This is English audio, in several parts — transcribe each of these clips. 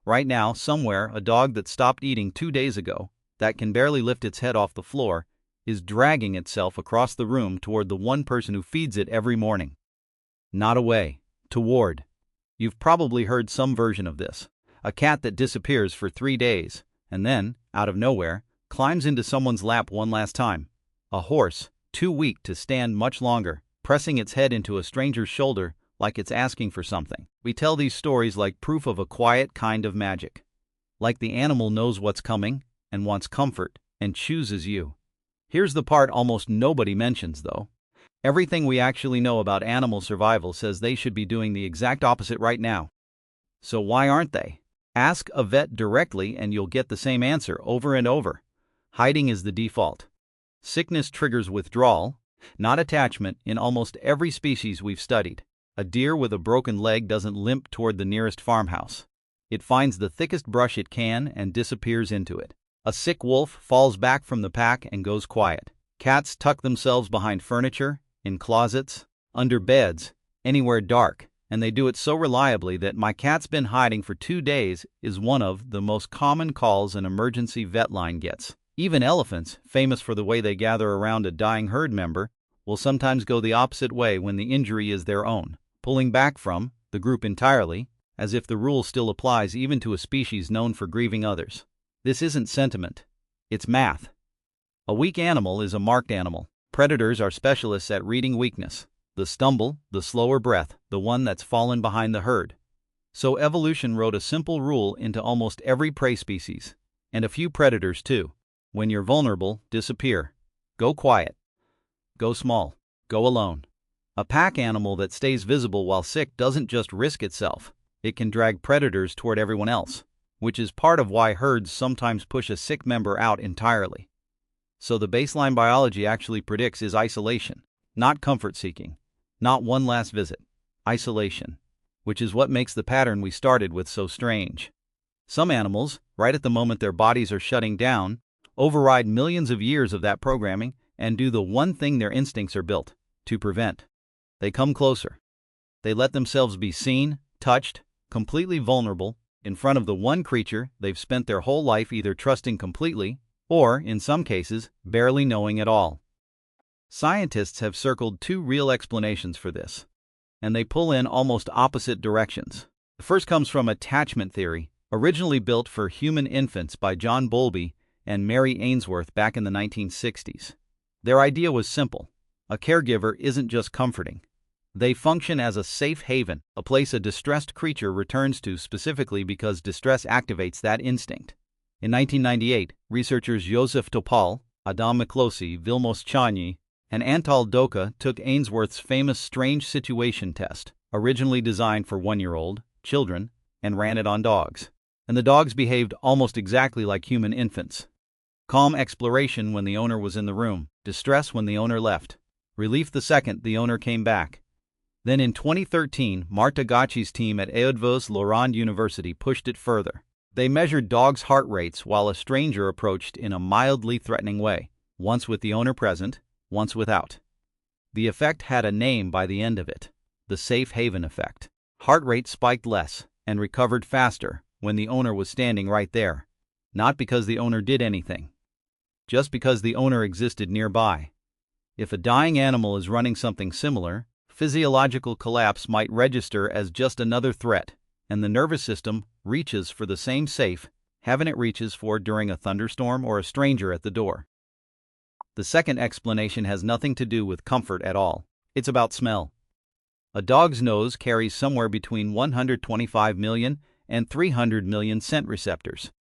Right now, somewhere, a dog that stopped eating 2 days ago, that can barely lift its head off the floor, is dragging itself across the room toward the one person who feeds it every morning. Not away, toward. You've probably heard some version of this. A cat that disappears for 3 days, and then, out of nowhere, climbs into someone's lap one last time. A horse, too weak to stand much longer, pressing its head into a stranger's shoulder like it's asking for something. We tell these stories like proof of a quiet kind of magic. Like the animal knows what's coming, and wants comfort, and chooses you. Here's the part almost nobody mentions, though. Everything we actually know about animal survival says they should be doing the exact opposite right now. So why aren't they? Ask a vet directly and you'll get the same answer over and over. Hiding is the default. Sickness triggers withdrawal, not attachment, in almost every species we've studied. A deer with a broken leg doesn't limp toward the nearest farmhouse. It finds the thickest brush it can and disappears into it. A sick wolf falls back from the pack and goes quiet. Cats tuck themselves behind furniture, in closets, under beds, anywhere dark, and they do it so reliably that "my cat's been hiding for 2 days" is one of the most common calls an emergency vet line gets. Even elephants, famous for the way they gather around a dying herd member, will sometimes go the opposite way when the injury is their own, pulling back from the group entirely, as if the rule still applies even to a species known for grieving others. This isn't sentiment. It's math. A weak animal is a marked animal. Predators are specialists at reading weakness. The stumble, the slower breath, the one that's fallen behind the herd. So evolution wrote a simple rule into almost every prey species. And a few predators too. When you're vulnerable, disappear. Go quiet. Go small. Go alone. A pack animal that stays visible while sick doesn't just risk itself. It can drag predators toward everyone else, which is part of why herds sometimes push a sick member out entirely. So the baseline biology actually predicts is isolation, not comfort-seeking, not one last visit. Isolation, which is what makes the pattern we started with so strange. Some animals, right at the moment their bodies are shutting down, override millions of years of that programming and do the one thing their instincts are built to prevent. They come closer. They let themselves be seen, touched, completely vulnerable, in front of the one creature they've spent their whole life either trusting completely or, in some cases, barely knowing at all. Scientists have circled 2 real explanations for this, and they pull in almost opposite directions. The first comes from attachment theory, originally built for human infants by John Bowlby and Mary Ainsworth back in the 1960s. Their idea was simple. A caregiver isn't just comforting. They function as a safe haven, a place a distressed creature returns to specifically because distress activates that instinct. In 1998, researchers Joseph Topol, Adam Miklosi, Vilmos Chanyi, and Antal Doka took Ainsworth's famous strange situation test, originally designed for 1-year-old children, and ran it on dogs. And the dogs behaved almost exactly like human infants. Calm exploration when the owner was in the room, distress when the owner left, relief the second the owner came back. Then in 2013, Marta Gacci's team at Eötvös-Loránd University pushed it further. They measured dogs' heart rates while a stranger approached in a mildly threatening way, once with the owner present, once without. The effect had a name by the end of it, the safe haven effect. Heart rate spiked less and recovered faster when the owner was standing right there, not because the owner did anything, just because the owner existed nearby. If a dying animal is running something similar, physiological collapse might register as just another threat, and the nervous system reaches for the same safe haven it reaches for during a thunderstorm or a stranger at the door. The second explanation has nothing to do with comfort at all. It's about smell. A dog's nose carries somewhere between 125 million and 300 million scent receptors.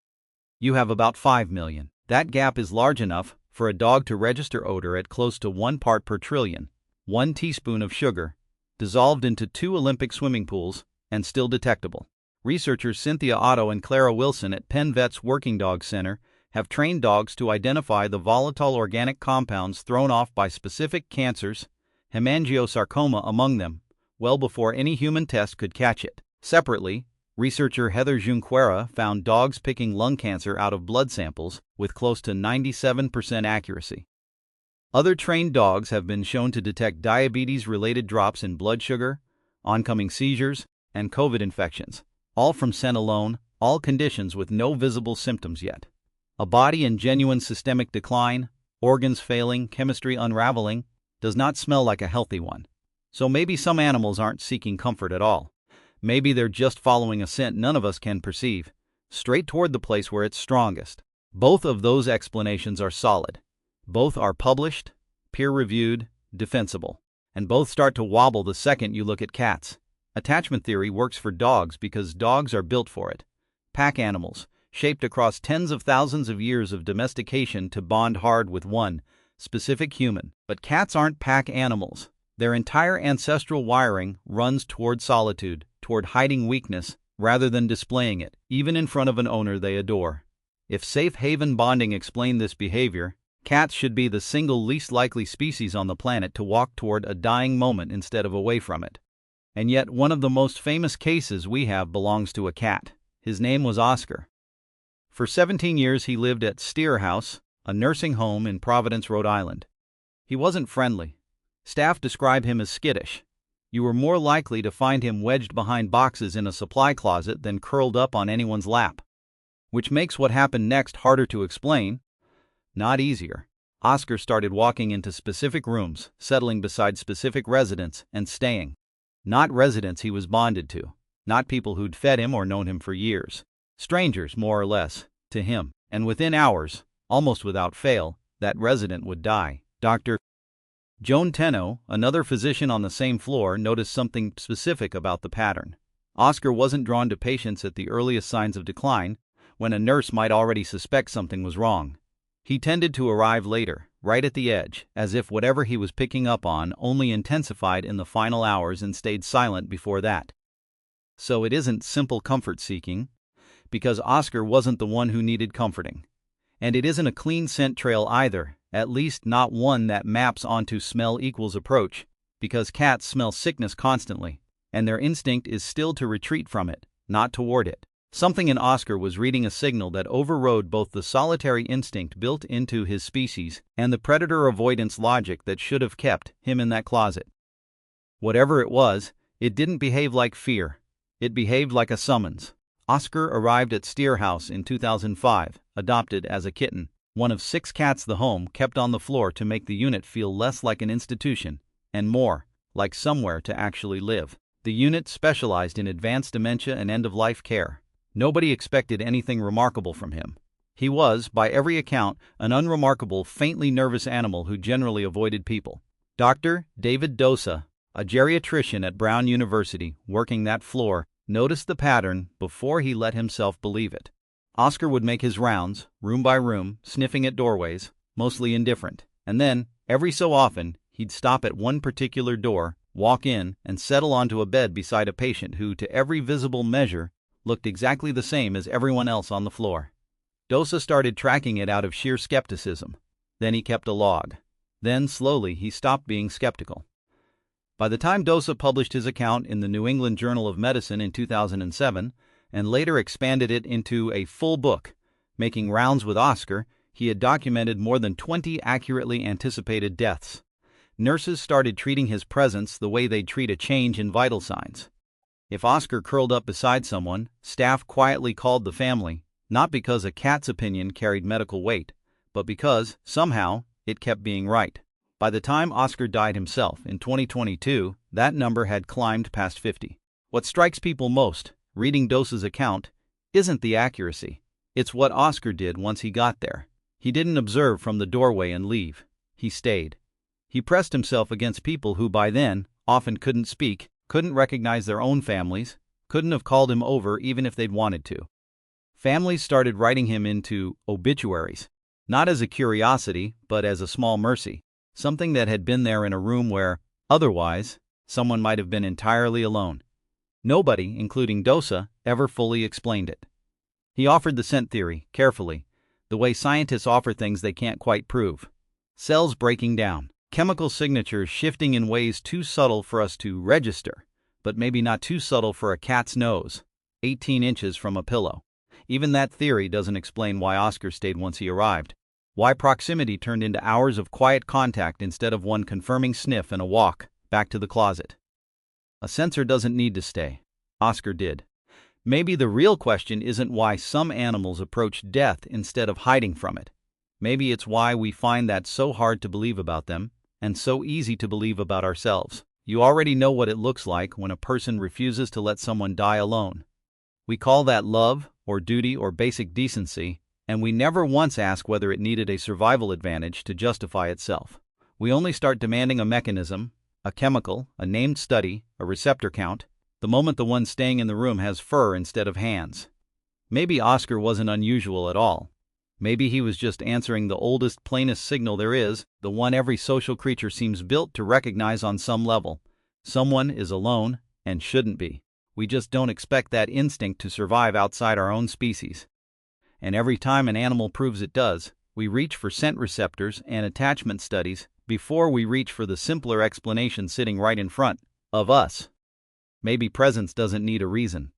You have about 5 million. That gap is large enough for a dog to register odor at close to 1 part per trillion, 1 teaspoon of sugar, dissolved into 2 Olympic swimming pools, and still detectable. Researchers Cynthia Otto and Clara Wilson at Penn Vet's Working Dog Center have trained dogs to identify the volatile organic compounds thrown off by specific cancers, hemangiosarcoma among them, well before any human test could catch it. Separately, researcher Heather Junqueira found dogs picking lung cancer out of blood samples with close to 97% accuracy. Other trained dogs have been shown to detect diabetes-related drops in blood sugar, oncoming seizures, and COVID infections, all from scent alone, all conditions with no visible symptoms yet. A body in genuine systemic decline, organs failing, chemistry unraveling, does not smell like a healthy one. So maybe some animals aren't seeking comfort at all. Maybe they're just following a scent none of us can perceive, straight toward the place where it's strongest. Both of those explanations are solid. Both are published, peer-reviewed, defensible. And both start to wobble the second you look at cats. Attachment theory works for dogs because dogs are built for it. Pack animals, shaped across tens of thousands of years of domestication to bond hard with one specific human. But cats aren't pack animals. Their entire ancestral wiring runs toward solitude, toward hiding weakness, rather than displaying it, even in front of an owner they adore. If safe haven bonding explained this behavior, cats should be the single least likely species on the planet to walk toward a dying moment instead of away from it. And yet one of the most famous cases we have belongs to a cat. His name was Oscar. For 17 years he lived at Steere House, a nursing home in Providence, Rhode Island. He wasn't friendly. Staff describe him as skittish. You were more likely to find him wedged behind boxes in a supply closet than curled up on anyone's lap. Which makes what happened next harder to explain, not easier. Oscar started walking into specific rooms, settling beside specific residents, and staying. Not residents he was bonded to, not people who'd fed him or known him for years. Strangers, more or less, to him. And within hours, almost without fail, that resident would die. Dr. Joan Tenno, another physician on the same floor, noticed something specific about the pattern. Oscar wasn't drawn to patients at the earliest signs of decline, when a nurse might already suspect something was wrong. He tended to arrive later, right at the edge, as if whatever he was picking up on only intensified in the final hours and stayed silent before that. So it isn't simple comfort-seeking, because Oscar wasn't the one who needed comforting. And it isn't a clean scent trail either, at least not one that maps onto smell equals approach, because cats smell sickness constantly, and their instinct is still to retreat from it, not toward it. Something in Oscar was reading a signal that overrode both the solitary instinct built into his species and the predator avoidance logic that should have kept him in that closet. Whatever it was, it didn't behave like fear. It behaved like a summons. Oscar arrived at Steere House in 2005, adopted as a kitten, one of 6 cats the home kept on the floor to make the unit feel less like an institution, and more like somewhere to actually live. The unit specialized in advanced dementia and end-of-life care. Nobody expected anything remarkable from him. He was, by every account, an unremarkable, faintly nervous animal who generally avoided people. Dr. David Dosa, a geriatrician at Brown University working that floor, noticed the pattern before he let himself believe it. Oscar would make his rounds, room by room, sniffing at doorways, mostly indifferent, and then, every so often, he'd stop at one particular door, walk in, and settle onto a bed beside a patient who, to every visible measure, looked exactly the same as everyone else on the floor. Dosa started tracking it out of sheer skepticism. Then he kept a log. Then, slowly, he stopped being skeptical. By the time Dosa published his account in the New England Journal of Medicine in 2007, and later expanded it into a full book, Making Rounds with Oscar, he had documented more than 20 accurately anticipated deaths. Nurses started treating his presence the way they'd treat a change in vital signs. If Oscar curled up beside someone, staff quietly called the family, not because a cat's opinion carried medical weight, but because, somehow, it kept being right. By the time Oscar died himself in 2022, that number had climbed past 50. What strikes people most, reading Dosa's account, isn't the accuracy. It's what Oscar did once he got there. He didn't observe from the doorway and leave. He stayed. He pressed himself against people who by then often couldn't speak, couldn't recognize their own families, couldn't have called him over even if they'd wanted to. Families started writing him into obituaries, not as a curiosity, but as a small mercy, something that had been there in a room where, otherwise, someone might have been entirely alone. Nobody, including Dosa, ever fully explained it. He offered the scent theory, carefully, the way scientists offer things they can't quite prove. Cells breaking down, chemical signatures shifting in ways too subtle for us to register, but maybe not too subtle for a cat's nose, 18 inches from a pillow. Even that theory doesn't explain why Oscar stayed once he arrived, why proximity turned into hours of quiet contact instead of one confirming sniff and a walk back to the closet. A sensor doesn't need to stay. Oscar did. Maybe the real question isn't why some animals approach death instead of hiding from it. Maybe it's why we find that so hard to believe about them, and so easy to believe about ourselves. You already know what it looks like when a person refuses to let someone die alone. We call that love, or duty, or basic decency, and we never once ask whether it needed a survival advantage to justify itself. We only start demanding a mechanism, a chemical, a named study, a receptor count, the moment the one staying in the room has fur instead of hands. Maybe Oscar wasn't unusual at all. Maybe he was just answering the oldest, plainest signal there is, the one every social creature seems built to recognize on some level. Someone is alone and shouldn't be. We just don't expect that instinct to survive outside our own species. And every time an animal proves it does, we reach for scent receptors and attachment studies before we reach for the simpler explanation sitting right in front of us. Maybe presence doesn't need a reason.